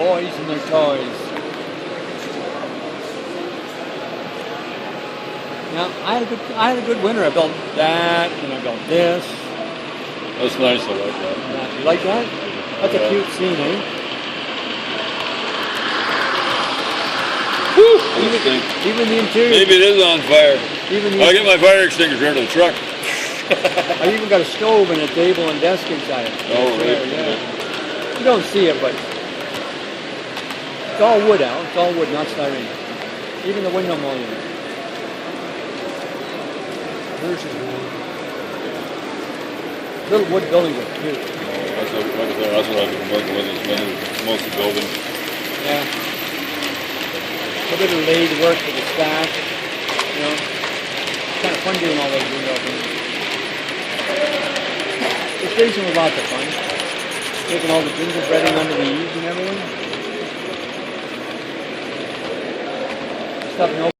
Boys and their toys. Now I had a good winter. I built that, and I built this. That's nice. I like that. You like that? That's a cute scene, eh? Woo! Even the interior. Maybe it is on fire. I'll get my fire extinguisher out of the truck. I even got a stove and a table and desk inside it. Oh, right. Yeah. You don't see it, but it's all wood, Al. It's all wood, not styrene. Even the window mullions. Little wood buildings are cute. That's what I've been working with. Is mostly building. Yeah. A bit of laid work with the stack. You know, it's kind of fun doing all those window things. The station was lots of fun. Taking all the gingerbreading under the eaves and everything. Stuff